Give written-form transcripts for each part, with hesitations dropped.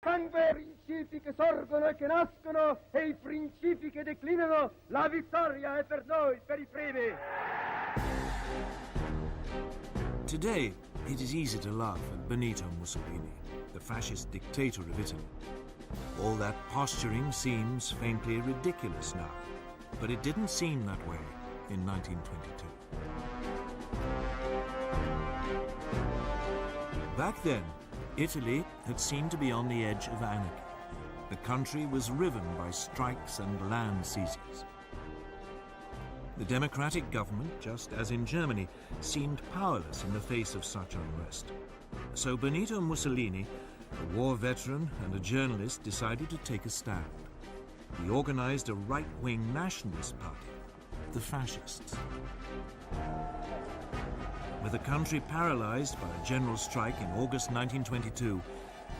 sangue, principi che sorgono e che nascono e i principi che declinano, la vittoria è per noi, per i primi. Today, it is easy to laugh at Benito Mussolini, the fascist dictator of Italy. All that posturing seems faintly ridiculous now, but it didn't seem that way in 1922. Back then, Italy had seemed to be on the edge of anarchy. The country was riven by strikes and land seizures. The democratic government, just as in Germany, seemed powerless in the face of such unrest. So Benito Mussolini, a war veteran and a journalist, decided to take a stand. He organized a right-wing nationalist party, the Fascists. With the country paralyzed by a general strike in August 1922,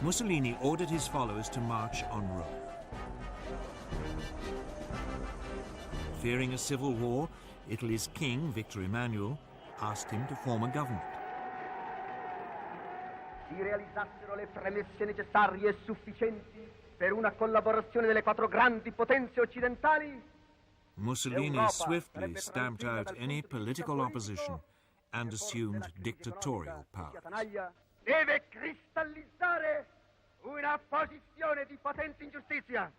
Mussolini ordered his followers to march on Rome. Fearing a civil war, Italy's king, Victor Emmanuel, asked him to form a government. Si realizzassero le premesse necessarie e sufficienti per una collaborazione delle quattro grandi potenze occidentali, Mussolini swiftly stamped out any political opposition and assumed dictatorial powers. Deve cristallizzare una posizione di potente ingiustizia.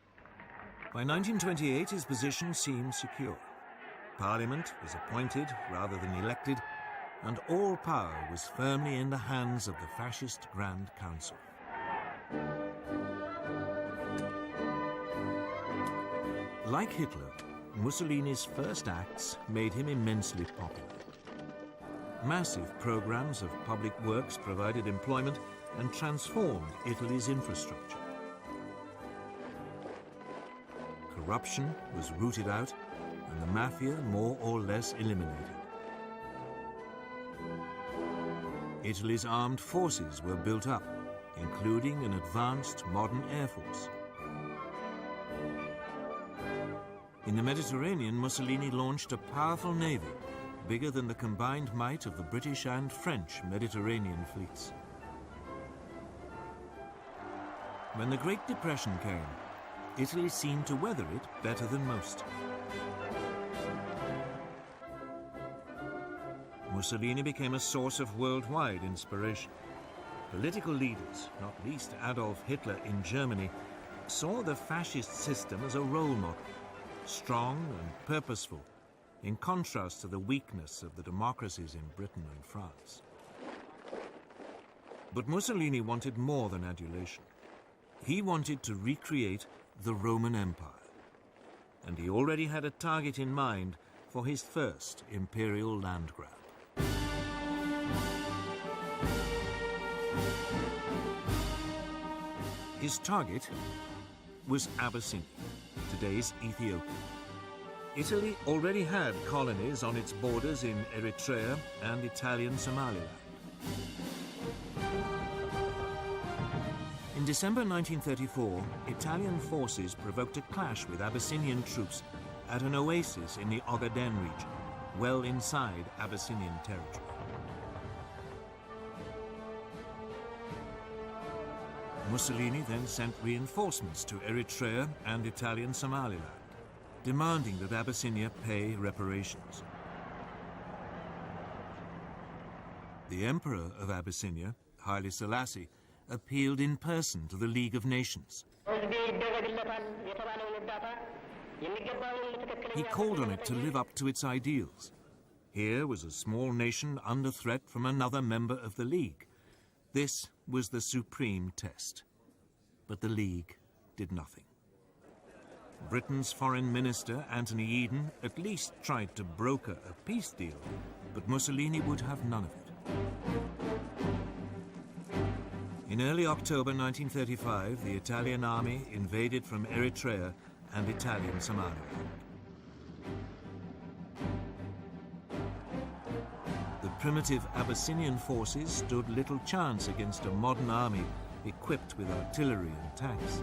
By 1928, his position seemed secure. Parliament was appointed rather than elected, and all power was firmly in the hands of the fascist Grand Council. Like Hitler, Mussolini's first acts made him immensely popular. Massive programs of public works provided employment and transformed Italy's infrastructure. Corruption was rooted out and the mafia more or less eliminated. Italy's armed forces were built up, including an advanced modern air force. In the Mediterranean, Mussolini launched a powerful navy, bigger than the combined might of the British and French Mediterranean fleets. When the Great Depression came, Italy seemed to weather it better than most. Mussolini became a source of worldwide inspiration. Political leaders, not least Adolf Hitler in Germany, saw the fascist system as a role model, strong and purposeful, in contrast to the weakness of the democracies in Britain and France. But Mussolini wanted more than adulation. He wanted to recreate the Roman Empire, and he already had a target in mind for his first imperial land grab. His target was Abyssinia, today's Ethiopia. Italy already had colonies on its borders in Eritrea and Italian Somaliland. In December 1934, Italian forces provoked a clash with Abyssinian troops at an oasis in the Ogaden region, well inside Abyssinian territory. Mussolini then sent reinforcements to Eritrea and Italian Somaliland, demanding that Abyssinia pay reparations. The Emperor of Abyssinia, Haile Selassie, appealed in person to the League of Nations. He called on it to live up to its ideals. Here was a small nation under threat from another member of the League. This was the supreme test. But the League did nothing. Britain's Foreign Minister, Anthony Eden, at least tried to broker a peace deal, but Mussolini would have none of it. In early October 1935, the Italian army invaded from Eritrea and Italian Somaliland. The primitive Abyssinian forces stood little chance against a modern army equipped with artillery and tanks.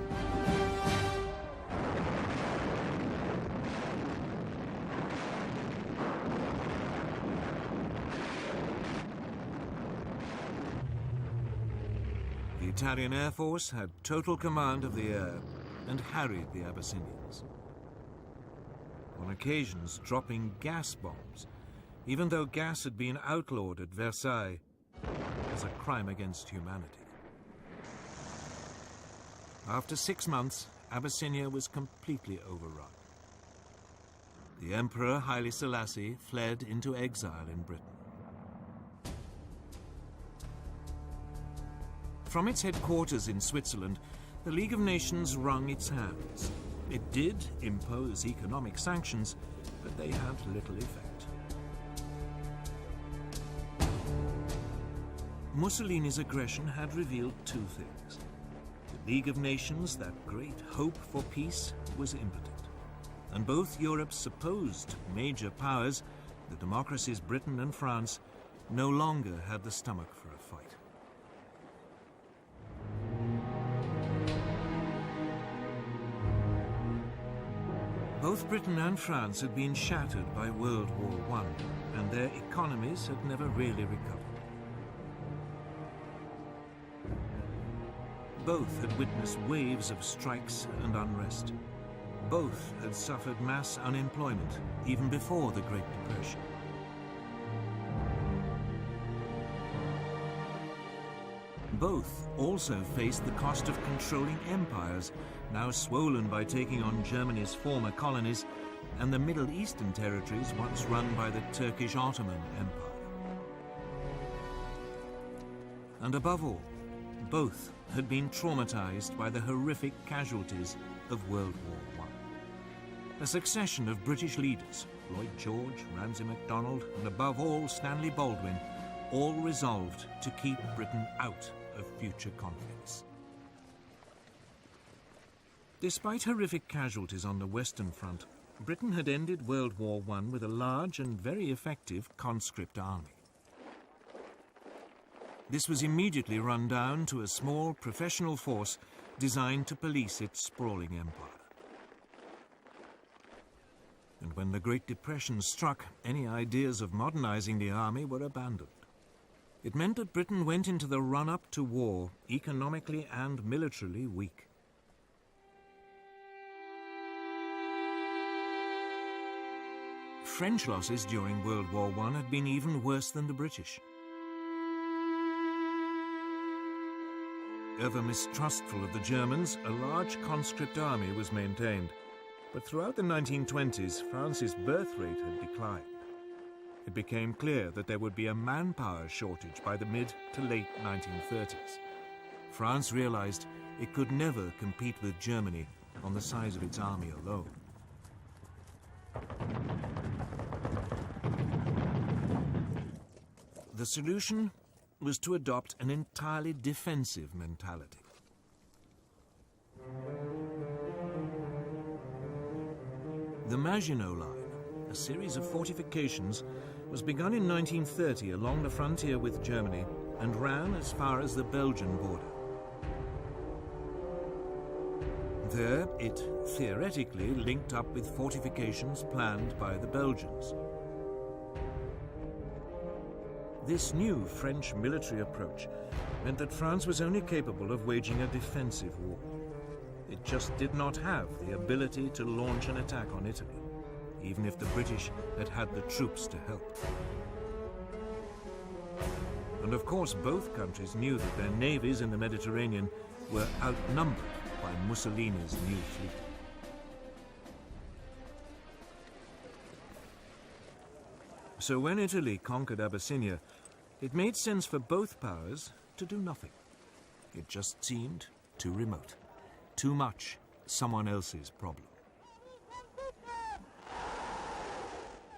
The Italian Air Force had total command of the air and harried the Abyssinians, on occasions dropping gas bombs, even though gas had been outlawed at Versailles as a crime against humanity. After 6 months, Abyssinia was completely overrun. The Emperor Haile Selassie fled into exile in Britain. From its headquarters in Switzerland, the League of Nations wrung its hands. It did impose economic sanctions, but they had little effect. Mussolini's aggression had revealed two things. The League of Nations, that great hope for peace, was impotent. And both Europe's supposed major powers, the democracies Britain and France, no longer had the stomach for a fight. Both Britain and France had been shattered by World War I, and their economies had never really recovered. Both had witnessed waves of strikes and unrest. Both had suffered mass unemployment even before the Great Depression. Both also faced the cost of controlling empires, now swollen by taking on Germany's former colonies and the Middle Eastern territories once run by the Turkish Ottoman Empire. And above all, both had been traumatized by the horrific casualties of World War I. A succession of British leaders, Lloyd George, Ramsay MacDonald, and above all Stanley Baldwin, all resolved to keep Britain out of future conflicts. Despite horrific casualties on the Western Front, Britain had ended World War I with a large and very effective conscript army. This was immediately run down to a small professional force designed to police its sprawling empire. And when the Great Depression struck, any ideas of modernizing the army were abandoned. It meant that Britain went into the run-up to war economically and militarily weak. French losses during World War I had been even worse than the British. Ever mistrustful of the Germans, a large conscript army was maintained. But throughout the 1920s, France's birth rate had declined. It became clear that there would be a manpower shortage by the mid to late 1930s. France realized it could never compete with Germany on the size of its army alone. The solution was to adopt an entirely defensive mentality. The Maginot Line, a series of fortifications, was begun in 1930 along the frontier with Germany and ran as far as the Belgian border. There, it theoretically linked up with fortifications planned by the Belgians. This new French military approach meant that France was only capable of waging a defensive war. It just did not have the ability to launch an attack on Italy, even if the British had had the troops to help. And of course, both countries knew that their navies in the Mediterranean were outnumbered by Mussolini's new fleet. So when Italy conquered Abyssinia, it made sense for both powers to do nothing. It just seemed too remote, too much someone else's problem.